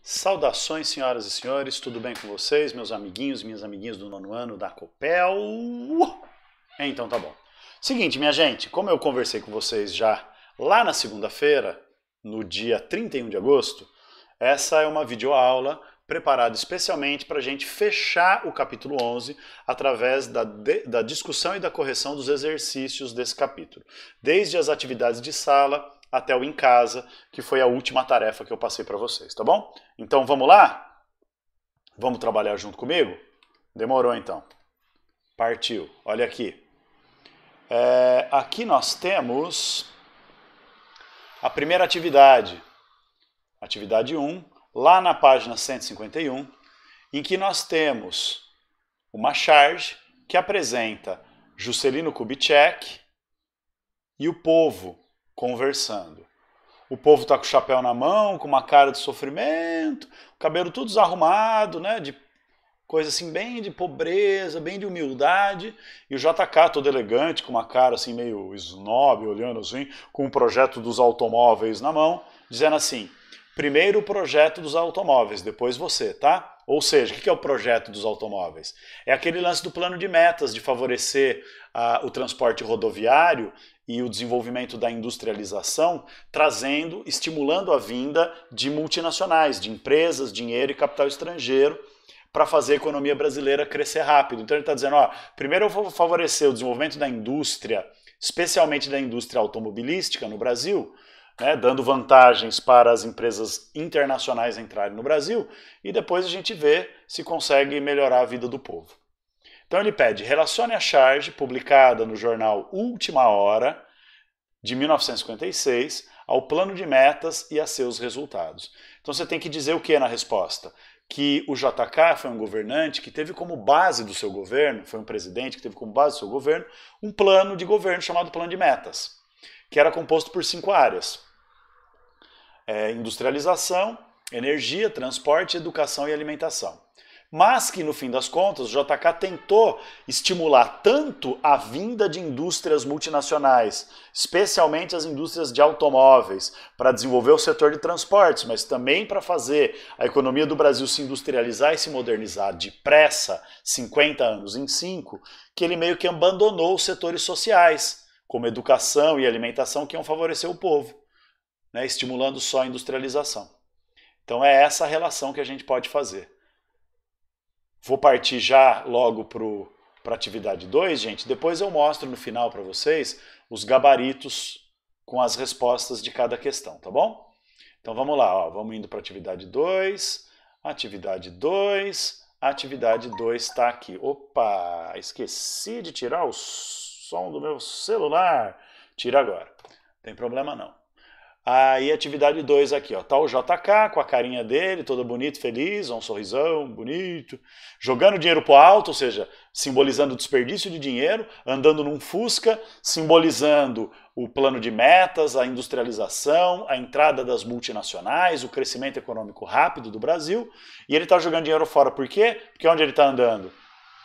Saudações, senhoras e senhores, tudo bem com vocês, meus amiguinhos, minhas amiguinhas do nono ano da Copel? Então tá bom. Seguinte, minha gente, como eu conversei com vocês já lá na segunda-feira, no dia 31 de agosto, essa é uma videoaula preparada especialmente para a gente fechar o capítulo 11 através da discussão e da correção dos exercícios desse capítulo, desde as atividades de sala até o em casa, que foi a última tarefa que eu passei para vocês, tá bom? Então vamos lá? Vamos trabalhar junto comigo? Demorou então. Partiu. Olha aqui. Aqui nós temos a primeira atividade, atividade 1, lá na página 151, em que nós temos uma charge que apresenta Juscelino Kubitschek e o povo conversando. O povo está com o chapéu na mão, com uma cara de sofrimento, o cabelo tudo desarrumado, né, de coisa assim bem de pobreza, bem de humildade, e o JK todo elegante, com uma cara assim meio snob, olhando assim, com o projeto dos automóveis na mão, dizendo assim: primeiro o projeto dos automóveis, depois você, tá? Ou seja, o que é o projeto dos automóveis? É aquele lance do plano de metas, de favorecer o transporte rodoviário e o desenvolvimento da industrialização, estimulando a vinda de multinacionais, de empresas, dinheiro e capital estrangeiro, para fazer a economia brasileira crescer rápido. Então ele está dizendo, primeiro eu vou favorecer o desenvolvimento da indústria, especialmente da indústria automobilística no Brasil, né, dando vantagens para as empresas internacionais entrarem no Brasil, e depois a gente vê se consegue melhorar a vida do povo. Então ele pede, relacione a charge publicada no jornal Última Hora, de 1956, ao plano de metas e a seus resultados. Então você tem que dizer o que na resposta? Que o JK foi um governante que teve como base do seu governo, foi um presidente que teve como base do seu governo, um plano de governo chamado Plano de Metas, que era composto por 5 áreas. Industrialização, energia, transporte, educação e alimentação. Mas que, no fim das contas, o JK tentou estimular tanto a vinda de indústrias multinacionais, especialmente as indústrias de automóveis, para desenvolver o setor de transportes, mas também para fazer a economia do Brasil se industrializar e se modernizar depressa, 50 anos em 5, que ele meio que abandonou os setores sociais, como educação e alimentação, que iam favorecer o povo, né, estimulando só a industrialização. Então é essa a relação que a gente pode fazer. Vou partir já logo para a atividade 2, gente. Depois eu mostro no final para vocês os gabaritos com as respostas de cada questão, tá bom? Então vamos lá, vamos indo para a atividade 2. Atividade 2. A atividade 2 está aqui. Opa, esqueci de tirar o som do meu celular. Tira agora, não tem problema não. Aí atividade 2 aqui, tá o JK com a carinha dele, todo bonito, feliz, um sorrisão, bonito, jogando dinheiro pro alto, ou seja, simbolizando o desperdício de dinheiro, andando num Fusca, simbolizando o plano de metas, a industrialização, a entrada das multinacionais, o crescimento econômico rápido do Brasil, e ele tá jogando dinheiro fora por quê? Porque onde ele tá andando?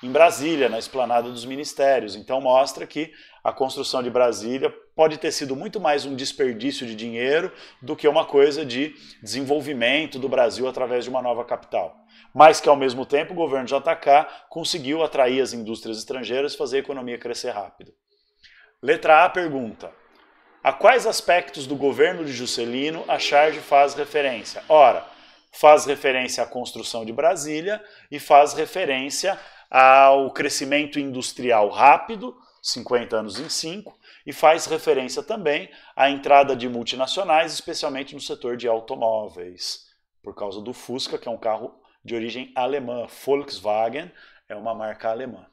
Em Brasília, na esplanada dos ministérios. Então mostra que a construção de Brasília pode ter sido muito mais um desperdício de dinheiro do que uma coisa de desenvolvimento do Brasil através de uma nova capital. Mas que, ao mesmo tempo, o governo JK conseguiu atrair as indústrias estrangeiras e fazer a economia crescer rápido. Letra A pergunta: a quais aspectos do governo de Juscelino a charge faz referência? Ora, faz referência à construção de Brasília e faz referência ao crescimento industrial rápido, 50 anos em 5, e faz referência também à entrada de multinacionais, especialmente no setor de automóveis, por causa do Fusca, que é um carro de origem alemã. Volkswagen é uma marca alemã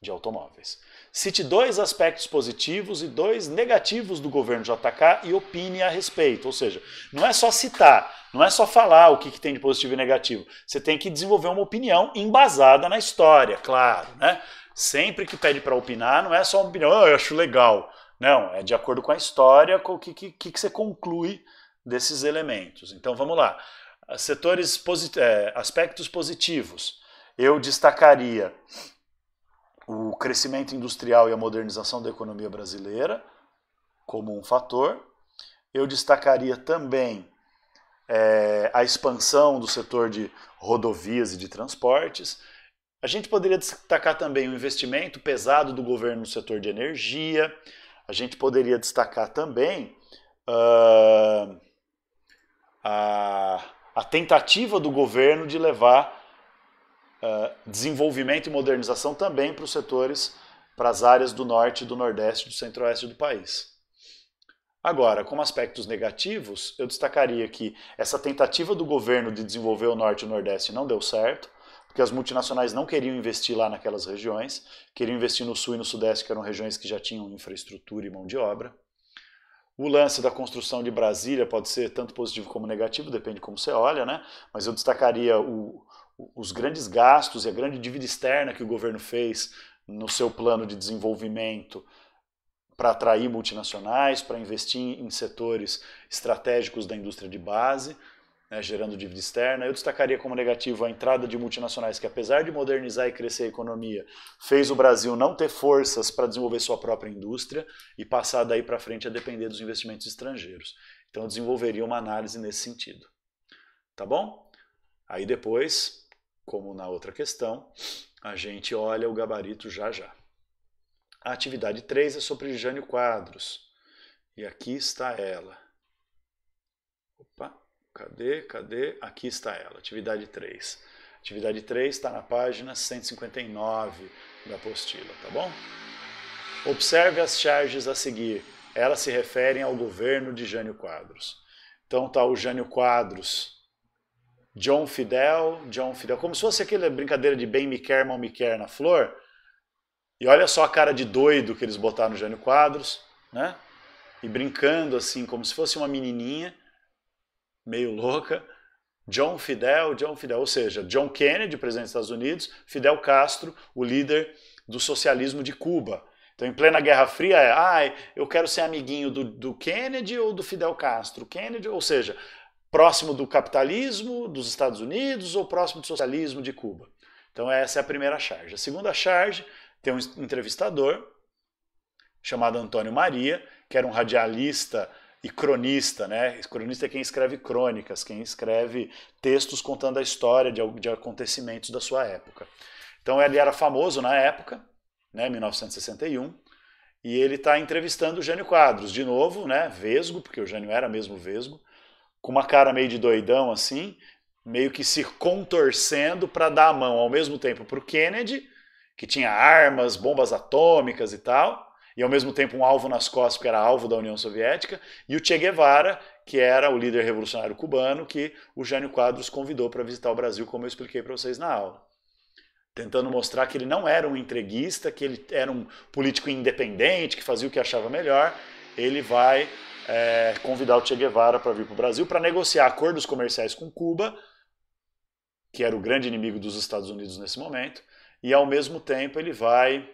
de automóveis. Cite 2 aspectos positivos e 2 negativos do governo JK e opine a respeito. Ou seja, não é só citar, não é só falar o que tem de positivo e negativo. Você tem que desenvolver uma opinião embasada na história, claro, né? Sempre que pede para opinar, não é só uma opinião, eu acho legal. Não, é de acordo com a história, com o que você conclui desses elementos. Então vamos lá. Aspectos positivos. Eu destacaria o crescimento industrial e a modernização da economia brasileira como um fator. Eu destacaria também a expansão do setor de rodovias e de transportes. A gente poderia destacar também o investimento pesado do governo no setor de energia. A gente poderia destacar também a tentativa do governo de levar desenvolvimento e modernização também para os setores, para as áreas do norte, do nordeste e do centro-oeste do país. Agora, como aspectos negativos, eu destacaria que essa tentativa do governo de desenvolver o norte e o nordeste não deu certo, porque as multinacionais não queriam investir lá naquelas regiões, queriam investir no sul e no sudeste, que eram regiões que já tinham infraestrutura e mão de obra. O lance da construção de Brasília pode ser tanto positivo como negativo, depende de como você olha, né? Mas eu destacaria os grandes gastos e a grande dívida externa que o governo fez no seu plano de desenvolvimento para atrair multinacionais, para investir em setores estratégicos da indústria de base, né, gerando dívida externa. Eu destacaria como negativo a entrada de multinacionais que, apesar de modernizar e crescer a economia, fez o Brasil não ter forças para desenvolver sua própria indústria e passar daí para frente a depender dos investimentos estrangeiros. Então eu desenvolveria uma análise nesse sentido. Tá bom? Aí depois, como na outra questão, a gente olha o gabarito já já. A atividade 3 é sobre Jânio Quadros. E aqui está ela. Opa, cadê? Aqui está ela, atividade 3. Atividade 3 está na página 159 da apostila, tá bom? Observe as charges a seguir. Elas se referem ao governo de Jânio Quadros. Então está o Jânio Quadros, John Fidel, como se fosse aquela brincadeira de bem me quer, mal me quer na flor. E olha só a cara de doido que eles botaram no Jânio Quadros, né? E brincando assim, como se fosse uma menininha, meio louca. John Fidel, ou seja, John Kennedy, presidente dos Estados Unidos, Fidel Castro, o líder do socialismo de Cuba. Então, em plena Guerra Fria, eu quero ser amiguinho do Kennedy ou do Fidel Castro. Kennedy, ou seja, próximo do capitalismo dos Estados Unidos ou próximo do socialismo de Cuba. Então, essa é a primeira charge. A segunda charge tem um entrevistador chamado Antônio Maria, que era um radialista e cronista, né? Cronista é quem escreve crônicas, quem escreve textos contando a história de acontecimentos da sua época. Então ele era famoso na época, né, 1961, e ele está entrevistando o Jânio Quadros, de novo, né, vesgo, porque o Jânio era mesmo vesgo, com uma cara meio de doidão assim, meio que se contorcendo para dar a mão ao mesmo tempo para o Kennedy, que tinha armas, bombas atômicas e tal, e ao mesmo tempo um alvo nas costas, porque era alvo da União Soviética, e o Che Guevara, que era o líder revolucionário cubano, que o Jânio Quadros convidou para visitar o Brasil, como eu expliquei para vocês na aula. Tentando mostrar que ele não era um entreguista, que ele era um político independente, que fazia o que achava melhor. Ele vai convidar o Che Guevara para vir para o Brasil para negociar acordos comerciais com Cuba, que era o grande inimigo dos Estados Unidos nesse momento, e ao mesmo tempo ele vai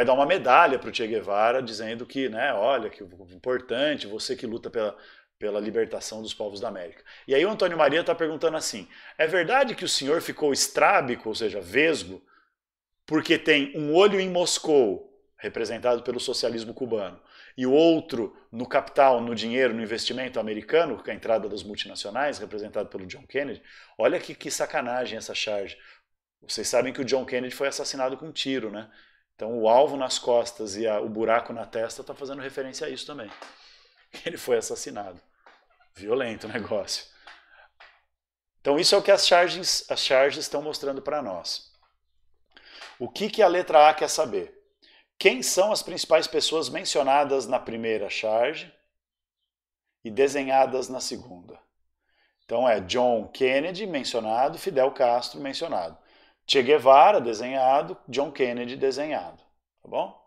dar uma medalha para o Che Guevara, dizendo que, né, olha, que importante, você que luta pela libertação dos povos da América. E aí o Antônio Maria está perguntando assim, é verdade que o senhor ficou estrábico, ou seja, vesgo, porque tem um olho em Moscou, representado pelo socialismo cubano, e o outro no capital, no dinheiro, no investimento americano, com a entrada das multinacionais, representado pelo John Kennedy? Olha que sacanagem essa charge. Vocês sabem que o John Kennedy foi assassinado com um tiro, né? Então o alvo nas costas e o buraco na testa está fazendo referência a isso também. Ele foi assassinado. Violento o negócio. Então isso é o que as charges estão mostrando para nós. O que a letra A quer saber? Quem são as principais pessoas mencionadas na primeira charge e desenhadas na segunda? Então é John Kennedy mencionado, Fidel Castro mencionado. Che Guevara desenhado, John Kennedy desenhado. Tá bom?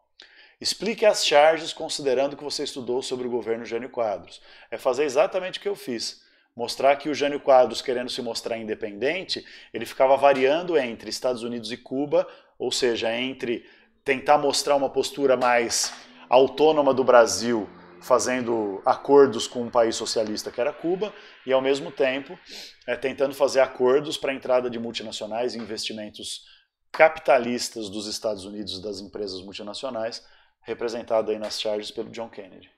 Explique as charges considerando que você estudou sobre o governo Jânio Quadros. É fazer exatamente o que eu fiz. Mostrar que o Jânio Quadros, querendo se mostrar independente, ele ficava variando entre Estados Unidos e Cuba, ou seja, entre tentar mostrar uma postura mais autônoma do Brasil, fazendo acordos com um país socialista que era Cuba, e ao mesmo tempo tentando fazer acordos para a entrada de multinacionais e investimentos capitalistas dos Estados Unidos, das empresas multinacionais, representado aí nas charges pelo John Kennedy.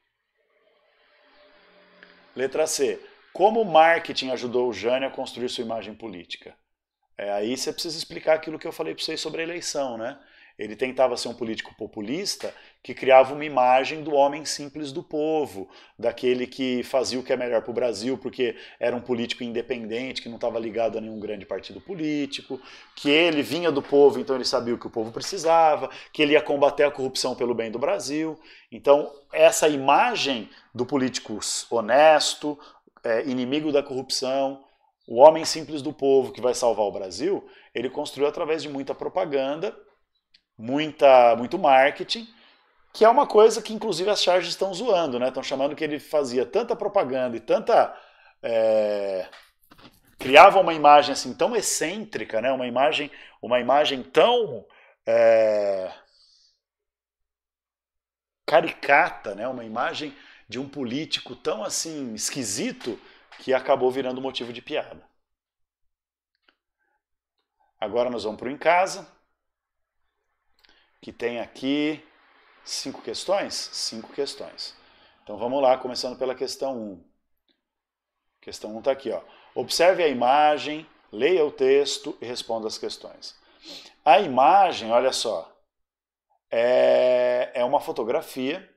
Letra C. Como o marketing ajudou o Jânio a construir sua imagem política? Aí você precisa explicar aquilo que eu falei para vocês sobre a eleição, né? Ele tentava ser um político populista que criava uma imagem do homem simples do povo, daquele que fazia o que é melhor para o Brasil, porque era um político independente, que não estava ligado a nenhum grande partido político, que ele vinha do povo, então ele sabia o que o povo precisava, que ele ia combater a corrupção pelo bem do Brasil. Então, essa imagem do político honesto, inimigo da corrupção, o homem simples do povo que vai salvar o Brasil, ele construiu através de muita propaganda, muito marketing, que é uma coisa que inclusive as charges estão zoando, né? Estão chamando que ele fazia tanta propaganda e criava uma imagem assim tão excêntrica, né? Uma imagem tão caricata, né? Uma imagem de um político tão assim esquisito que acabou virando motivo de piada. Agora nós vamos para o Em Casa, que tem aqui 5 questões? 5 questões. Então vamos lá, começando pela questão 1. Questão 1 está aqui, ó. Observe a imagem, leia o texto e responda as questões. A imagem, olha só, é uma fotografia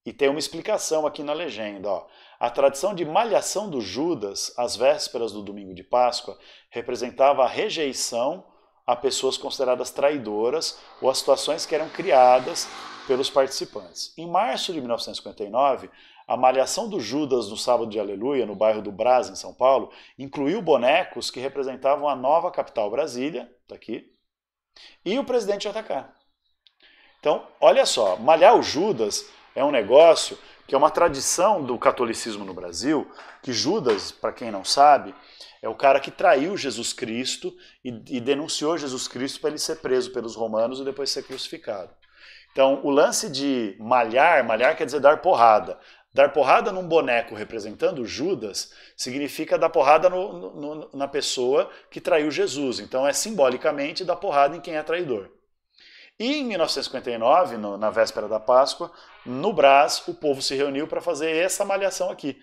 e tem uma explicação aqui na legenda, ó. A tradição de malhação do Judas, às vésperas do domingo de Páscoa, representava a rejeição a pessoas consideradas traidoras ou a situações que eram criadas pelos participantes. Em março de 1959, a malhação do Judas no Sábado de Aleluia, no bairro do Brás, em São Paulo, incluiu bonecos que representavam a nova capital Brasília, tá aqui, e o presidente JK. Então, olha só, malhar o Judas é um negócio que é uma tradição do catolicismo no Brasil, que Judas, para quem não sabe, é o cara que traiu Jesus Cristo e denunciou Jesus Cristo para ele ser preso pelos romanos e depois ser crucificado. Então, o lance de malhar quer dizer dar porrada. Dar porrada num boneco representando Judas significa dar porrada na pessoa que traiu Jesus. Então, é simbolicamente dar porrada em quem é traidor. E em 1959, na véspera da Páscoa, no Brás, o povo se reuniu para fazer essa malhação aqui.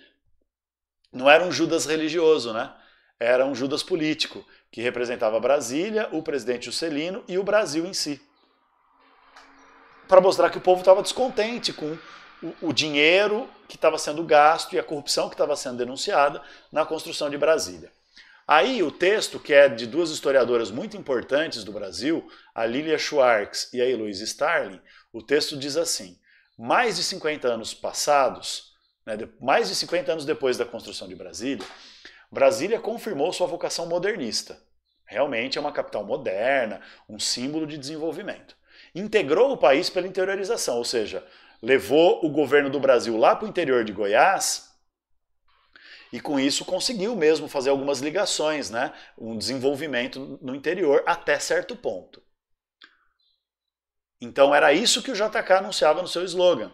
Não era um Judas religioso, né? Era um Judas político, que representava Brasília, o presidente Juscelino e o Brasil em si. Para mostrar que o povo estava descontente com o dinheiro que estava sendo gasto e a corrupção que estava sendo denunciada na construção de Brasília. Aí o texto, que é de duas historiadoras muito importantes do Brasil, a Lilia Schwartz e a Heloise Starling, o texto diz assim: mais de 50 anos passados, né, mais de 50 anos depois da construção de Brasília, Brasília confirmou sua vocação modernista. Realmente é uma capital moderna, um símbolo de desenvolvimento. Integrou o país pela interiorização, ou seja, levou o governo do Brasil lá para o interior de Goiás e com isso conseguiu mesmo fazer algumas ligações, né? Um desenvolvimento no interior até certo ponto. Então era isso que o JK anunciava no seu slogan.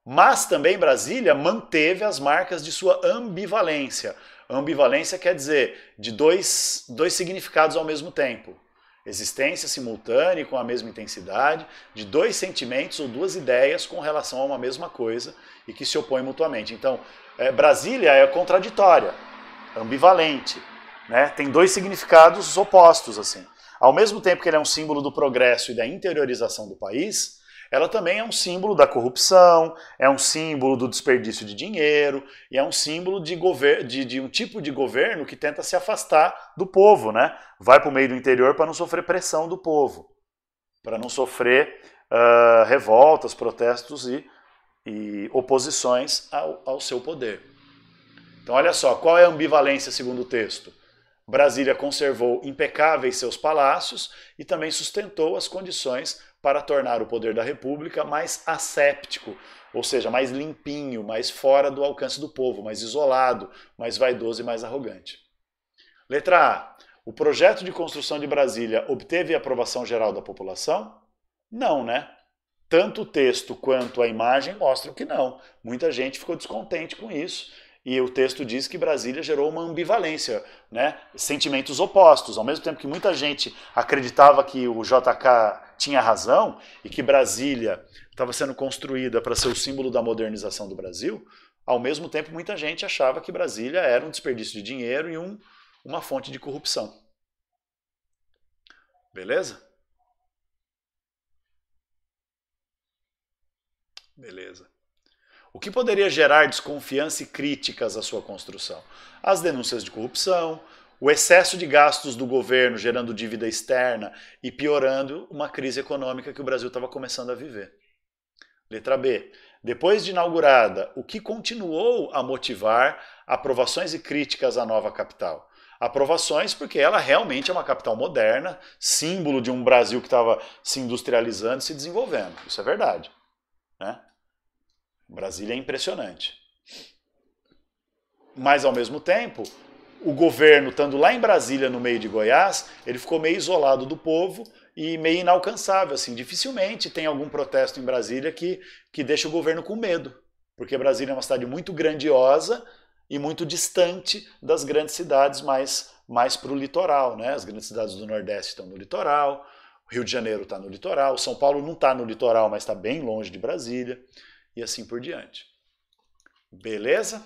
Mas também Brasília manteve as marcas de sua ambivalência. Ambivalência quer dizer de dois significados ao mesmo tempo. Existência simultânea com a mesma intensidade de dois sentimentos ou duas ideias com relação a uma mesma coisa e que se opõem mutuamente. Então, Brasília é contraditória, ambivalente, né? Tem dois significados opostos, assim. Ao mesmo tempo que ele é um símbolo do progresso e da interiorização do país, ela também é um símbolo da corrupção, é um símbolo do desperdício de dinheiro, e é um símbolo de um tipo de governo que tenta se afastar do povo, né? Vai para o meio do interior para não sofrer pressão do povo, para não sofrer revoltas, protestos e oposições ao seu poder. Então olha só, qual é a ambivalência segundo o texto? Brasília conservou impecáveis seus palácios e também sustentou as condições para tornar o poder da República mais asséptico, ou seja, mais limpinho, mais fora do alcance do povo, mais isolado, mais vaidoso e mais arrogante. Letra A. O projeto de construção de Brasília obteve a aprovação geral da população? Não, né? Tanto o texto quanto a imagem mostram que não. Muita gente ficou descontente com isso. E o texto diz que Brasília gerou uma ambivalência, né? Sentimentos opostos. Ao mesmo tempo que muita gente acreditava que o JK tinha razão e que Brasília estava sendo construída para ser o símbolo da modernização do Brasil, Ao mesmo tempo, muita gente achava que Brasília era um desperdício de dinheiro e uma fonte de corrupção. Beleza? Beleza. O que poderia gerar desconfiança e críticas à sua construção? As denúncias de corrupção, o excesso de gastos do governo gerando dívida externa e piorando uma crise econômica que o Brasil estava começando a viver. Letra B. Depois de inaugurada, o que continuou a motivar aprovações e críticas à nova capital? Aprovações porque ela realmente é uma capital moderna, símbolo de um Brasil que estava se industrializando e se desenvolvendo. Isso é verdade, né? Brasília é impressionante. Mas, ao mesmo tempo, o governo, estando lá em Brasília, no meio de Goiás, ele ficou meio isolado do povo e meio inalcançável. Assim, dificilmente tem algum protesto em Brasília que deixa o governo com medo, porque Brasília é uma cidade muito grandiosa e muito distante das grandes cidades mais para o litoral, né? As grandes cidades do Nordeste estão no litoral, o Rio de Janeiro está no litoral, São Paulo não está no litoral, mas está bem longe de Brasília, e assim por diante. Beleza?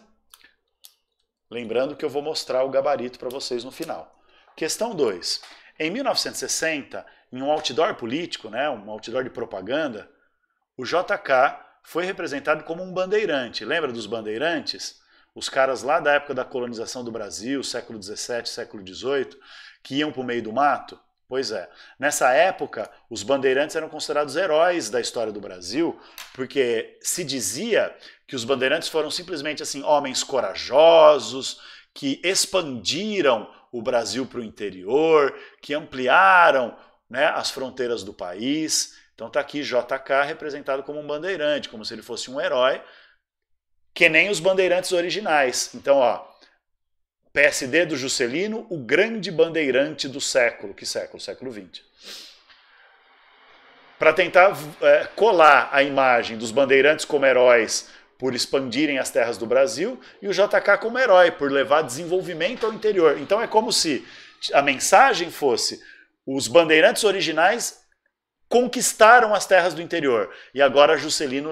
Lembrando que eu vou mostrar o gabarito para vocês no final. Questão 2. Em 1960, em um outdoor político, né, um outdoor de propaganda, o JK foi representado como um bandeirante. Lembra dos bandeirantes? Os caras lá da época da colonização do Brasil, século XVII, século XVIII, que iam para o meio do mato? Pois é. Nessa época, os bandeirantes eram considerados heróis da história do Brasil, porque se dizia que os bandeirantes foram simplesmente assim homens corajosos, que expandiram o Brasil para o interior, que ampliaram, né, as fronteiras do país. Então está aqui JK representado como um bandeirante, como se ele fosse um herói, que nem os bandeirantes originais. Então, ó, PSD do Juscelino, o grande bandeirante do século. Que século? Século XX. Para tentar colar a imagem dos bandeirantes como heróis por expandirem as terras do Brasil e o JK como herói por levar desenvolvimento ao interior. Então é como se a mensagem fosse: os bandeirantes originais conquistaram as terras do interior e agora Juscelino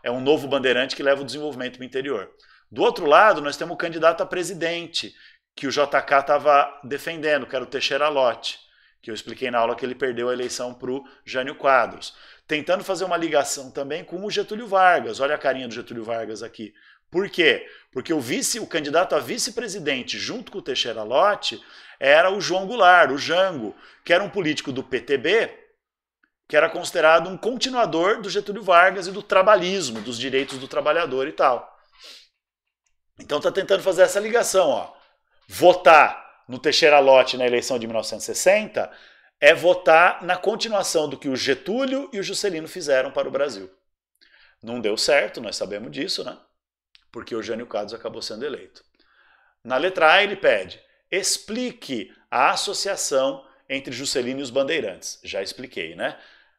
é um novo bandeirante que leva o desenvolvimento para o interior. Do outro lado, nós temos o candidato a presidente que o JK estava defendendo, que era o Teixeira Lott, que eu expliquei na aula que ele perdeu a eleição para o Jânio Quadros. Tentando fazer uma ligação também com o Getúlio Vargas. Olha a carinha do Getúlio Vargas aqui. Por quê? Porque o candidato a vice-presidente, junto com o Teixeira Lott, era o João Goulart, o Jango, que era um político do PTB, que era considerado um continuador do Getúlio Vargas e do trabalhismo, dos direitos do trabalhador e tal. Então está tentando fazer essa ligação. Ó. Votar no Teixeira Lott na eleição de 1960 é votar na continuação do que o Getúlio e o Juscelino fizeram para o Brasil. Não deu certo, nós sabemos disso, né? Porque o Jânio Quadros acabou sendo eleito. Na letra A ele pede: explique a associação entre Juscelino e os bandeirantes. Já expliquei, né?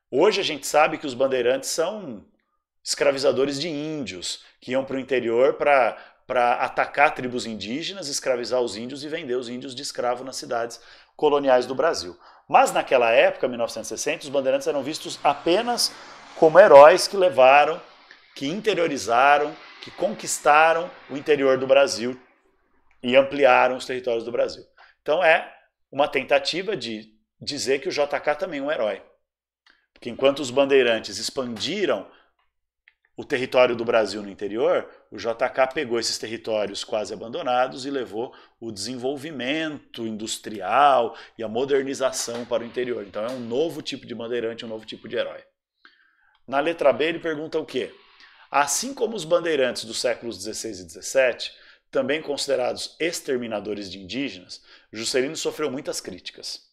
Hoje a gente sabe que os bandeirantes são escravizadores de índios, que iam para o interior para atacar tribos indígenas, escravizar os índios e vender os índios de escravo nas cidades coloniais do Brasil. Mas naquela época, 1960, os bandeirantes eram vistos apenas como heróis que levaram, que interiorizaram, que conquistaram o interior do Brasil e ampliaram os territórios do Brasil. Então é uma tentativa de dizer que o JK também é um herói. Porque enquanto os bandeirantes expandiram o território do Brasil no interior, o JK pegou esses territórios quase abandonados e levou o desenvolvimento industrial e a modernização para o interior. Então é um novo tipo de bandeirante, um novo tipo de herói. Na letra B ele pergunta o quê? Assim como os bandeirantes dos séculos XVI e XVII, também considerados exterminadores de indígenas, Juscelino sofreu muitas críticas.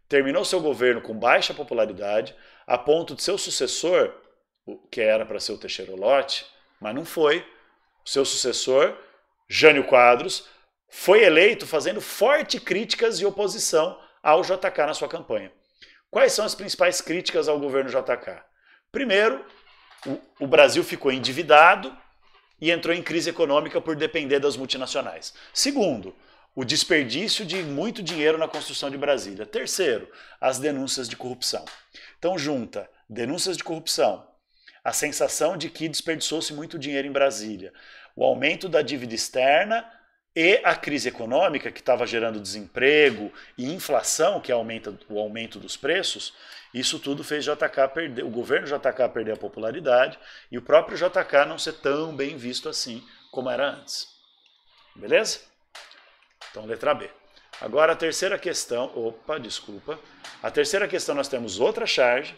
Terminou seu governo com baixa popularidade, a ponto de seu sucessor, que era para ser o Teixeira Lott, mas não foi. O seu sucessor, Jânio Quadros, foi eleito fazendo fortes críticas e oposição ao JK na sua campanha. Quais são as principais críticas ao governo JK? Primeiro, o Brasil ficou endividado e entrou em crise econômica por depender das multinacionais. Segundo, o desperdício de muito dinheiro na construção de Brasília. Terceiro, as denúncias de corrupção. Então junta denúncias de corrupção, a sensação de que desperdiçou-se muito dinheiro em Brasília, o aumento da dívida externa e a crise econômica, que estava gerando desemprego e inflação, que aumenta o aumento dos preços, isso tudo fez JK perder, o governo JK perder a popularidade e o próprio JK não ser tão bem visto assim como era antes. Beleza? Então, letra B. Agora a terceira questão, a terceira questão nós temos outra charge,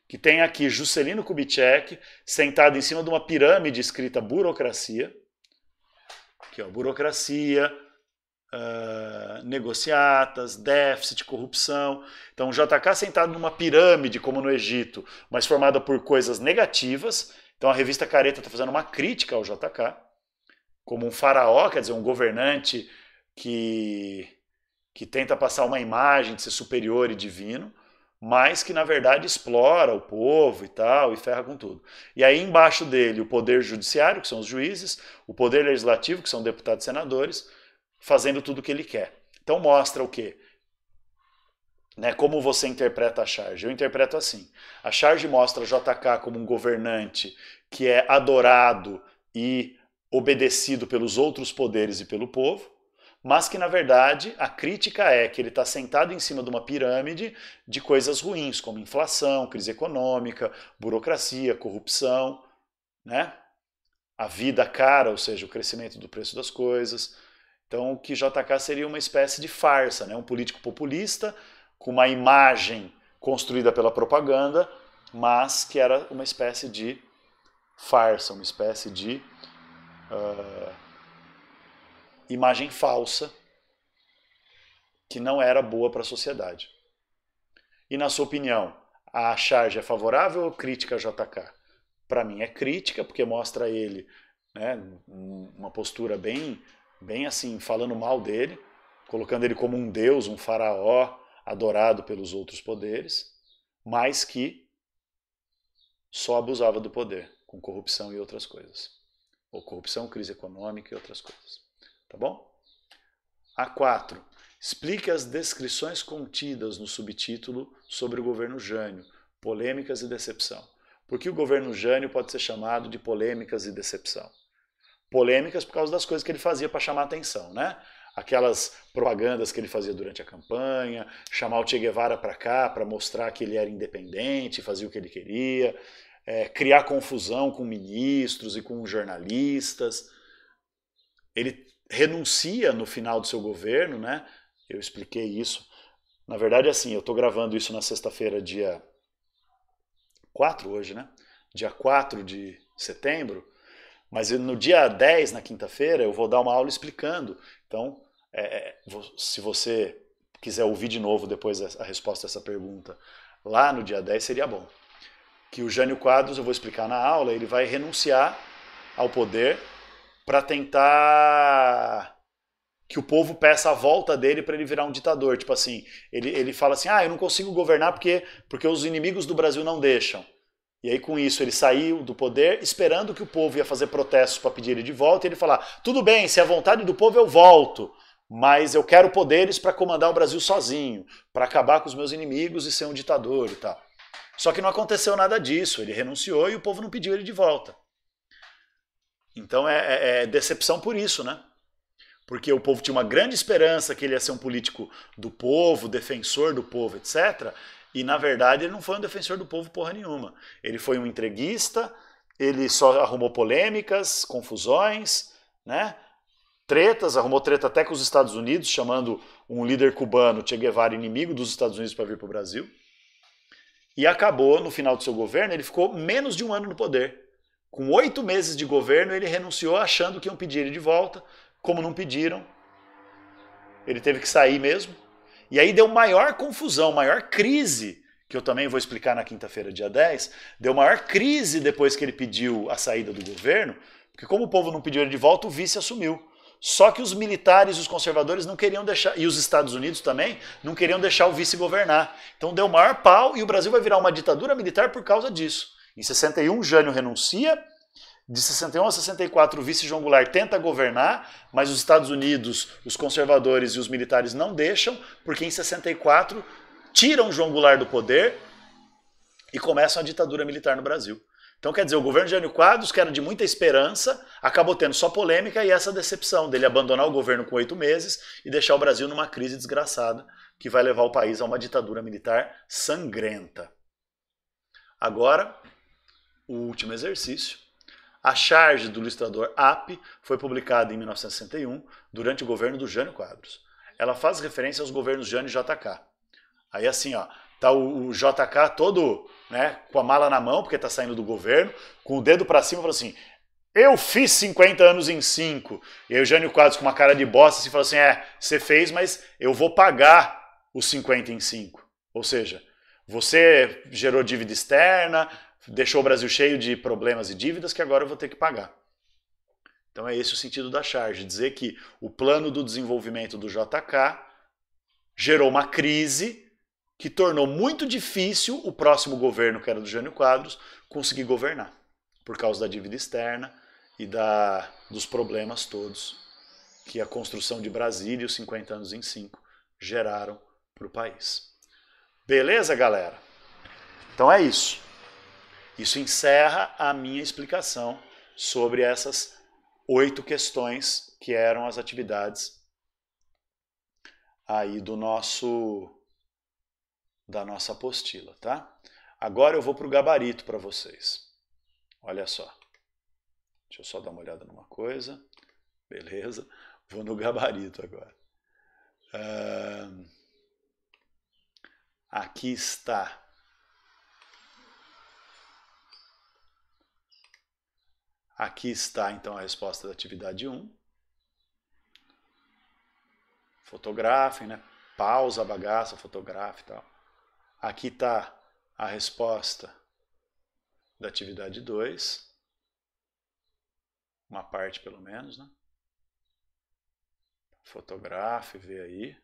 que tem aqui Juscelino Kubitschek sentado em cima de uma pirâmide escrita burocracia. Aqui, ó, burocracia, negociatas, déficit, corrupção. Então, o JK sentado numa pirâmide, como no Egito, mas formada por coisas negativas. Então, a revista Careta está fazendo uma crítica ao JK, como um faraó, quer dizer, um governante que tenta passar uma imagem de ser superior e divino, mas que, na verdade, explora o povo e tal, e ferra com tudo. E aí, embaixo dele, o poder judiciário, que são os juízes, o poder legislativo, que são deputados e senadores, fazendo tudo o que ele quer. Então, mostra o quê? Né, como você interpreta a charge? Eu interpreto assim. A charge mostra JK como um governante que é adorado e obedecido pelos outros poderes e pelo povo, mas que, na verdade, a crítica é que ele está sentado em cima de uma pirâmide de coisas ruins, como inflação, crise econômica, burocracia, corrupção, né? A vida cara, ou seja, o crescimento do preço das coisas. Então, o que JK seria uma espécie de farsa, né? Um político populista, com uma imagem construída pela propaganda, mas que era uma espécie de farsa, uma espécie de imagem falsa que não era boa para a sociedade. E na sua opinião, a charge é favorável ou crítica a JK? Para mim é crítica, porque mostra ele, né, uma postura bem assim, falando mal dele, colocando ele como um deus, um faraó adorado pelos outros poderes, mas que só abusava do poder, com corrupção e outras coisas. Ou corrupção, crise econômica e outras coisas. Tá bom? A4. Explique as descrições contidas no subtítulo sobre o governo Jânio, polêmicas e decepção. Por que o governo Jânio pode ser chamado de polêmicas e decepção? Polêmicas por causa das coisas que ele fazia para chamar atenção, né? Aquelas propagandas que ele fazia durante a campanha, chamar o Che Guevara para cá para mostrar que ele era independente, fazia o que ele queria, criar confusão com ministros e com jornalistas. Ele renuncia no final do seu governo, né? Eu expliquei isso. Na verdade, assim, eu estou gravando isso na sexta-feira, dia 4 hoje, né? Dia 4 de setembro. Mas no dia 10, na quinta-feira, eu vou dar uma aula explicando. Então, se você quiser ouvir de novo depois a resposta a essa pergunta, lá no dia 10 seria bom. Que o Jânio Quadros, eu vou explicar na aula, ele vai renunciar ao poder para tentar que o povo peça a volta dele para ele virar um ditador. Tipo assim, ele fala assim, eu não consigo governar porque os inimigos do Brasil não deixam. E aí com isso ele saiu do poder esperando que o povo ia fazer protestos para pedir ele de volta e ele falar, tudo bem, se é a vontade do povo eu volto, mas eu quero poderes para comandar o Brasil sozinho, para acabar com os meus inimigos e ser um ditador e tal. Só que não aconteceu nada disso, ele renunciou e o povo não pediu ele de volta. Então é decepção por isso, né? Porque o povo tinha uma grande esperança que ele ia ser um político do povo, defensor do povo, etc., e, na verdade, ele não foi um defensor do povo porra nenhuma. Ele foi um entreguista, ele só arrumou polêmicas, confusões, né? Tretas, arrumou treta até com os Estados Unidos, chamando um líder cubano, Che Guevara, inimigo dos Estados Unidos para vir para o Brasil. E acabou, no final do seu governo, ele ficou menos de um ano no poder. Com 8 meses de governo, ele renunciou achando que iam pedir ele de volta. Como não pediram, ele teve que sair mesmo. E aí deu maior confusão, maior crise, que eu também vou explicar na quinta-feira, dia 10, deu maior crise depois que ele pediu a saída do governo, porque como o povo não pediu ele de volta, o vice assumiu. Só que os militares e os conservadores não queriam deixar, e os Estados Unidos também, não queriam deixar o vice governar. Então deu maior pau e o Brasil vai virar uma ditadura militar por causa disso. Em 61, Jânio renuncia. De 61 a 64, o vice João Goulart tenta governar, mas os Estados Unidos, os conservadores e os militares não deixam, porque em 64 tiram João Goulart do poder e começam a ditadura militar no Brasil. Então, quer dizer, o governo de Jânio Quadros, que era de muita esperança, acabou tendo só polêmica e essa decepção dele abandonar o governo com 8 meses e deixar o Brasil numa crise desgraçada que vai levar o país a uma ditadura militar sangrenta. Agora, o último exercício. A charge do ilustrador App foi publicada em 1961, durante o governo do Jânio Quadros. Ela faz referência aos governos Jânio e JK. Aí assim, ó, tá o JK todo, né, com a mala na mão, porque tá saindo do governo, com o dedo para cima, falando assim, eu fiz 50 anos em 5. E aí o Jânio Quadros com uma cara de bosta, assim, falou assim, você fez, mas eu vou pagar os 50 em 5. Ou seja, você gerou dívida externa, deixou o Brasil cheio de problemas e dívidas que agora eu vou ter que pagar. Então é esse o sentido da charge, dizer que o plano do desenvolvimento do JK gerou uma crise que tornou muito difícil o próximo governo, que era do Jânio Quadros, conseguir governar, por causa da dívida externa e dos problemas todos que a construção de Brasília e os 50 anos em 5 geraram para o país. Beleza, galera? Então é isso. Isso encerra a minha explicação sobre essas 8 questões que eram as atividades aí da nossa apostila, tá? Agora eu vou para o gabarito para vocês. Olha só. Deixa eu só dar uma olhada numa coisa. Beleza. Vou no gabarito agora. Aqui está. Aqui está, então, a resposta da atividade 1. Fotografem, né? Pausa a bagaça, fotografe e tal. Aqui está a resposta da atividade 2. Uma parte, pelo menos, né? Fotografe, vê aí.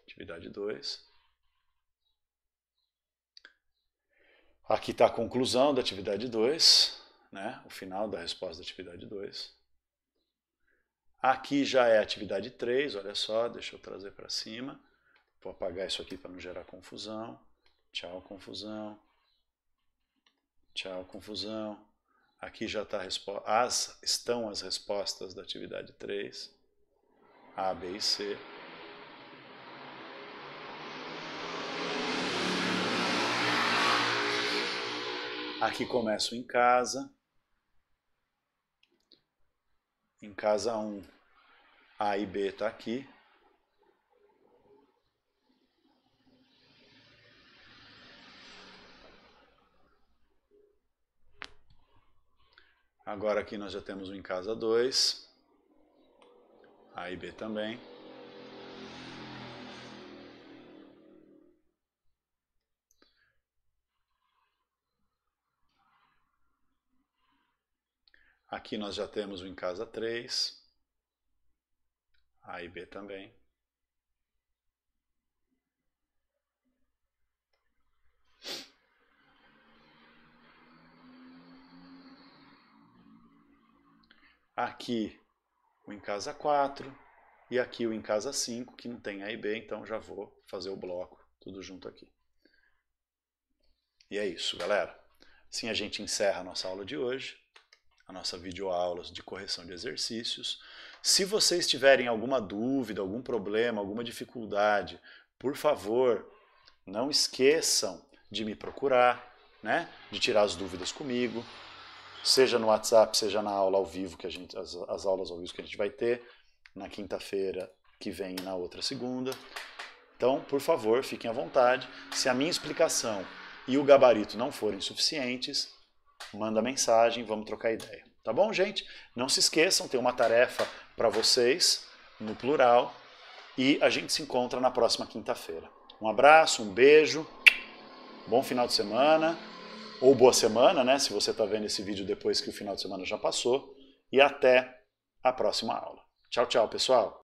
Atividade 2. Aqui está a conclusão da atividade 2. Né? O final da resposta da atividade 2. Aqui já é a atividade 3, olha só, deixa eu trazer para cima. Vou apagar isso aqui para não gerar confusão. Tchau, confusão. Tchau, confusão. Aqui já está estão as respostas da atividade 3. A, B e C. Aqui começo em casa. Em casa 1, A e B está aqui. Agora aqui nós já temos o em casa 2. A e B também. Aqui nós já temos o em casa 3. A e B também. Aqui o em casa 4 e aqui o em casa 5, que não tem A e B, então já vou fazer o bloco tudo junto aqui. E é isso, galera. Assim a gente encerra a nossa aula de hoje, a nossa videoaula de correção de exercícios. Se vocês tiverem alguma dúvida, algum problema, alguma dificuldade, por favor, não esqueçam de me procurar, né? De tirar as dúvidas comigo, seja no WhatsApp, seja na aula ao vivo, que as aulas ao vivo que a gente vai ter na quinta-feira que vem e na outra segunda. Então, por favor, fiquem à vontade. Se a minha explicação e o gabarito não forem suficientes, manda mensagem, vamos trocar ideia. Tá bom, gente? Não se esqueçam, tem uma tarefa para vocês, no plural, e a gente se encontra na próxima quinta-feira. Um abraço, um beijo, bom final de semana, ou boa semana, né? Se você está vendo esse vídeo depois que o final de semana já passou, e até a próxima aula. Tchau, tchau, pessoal!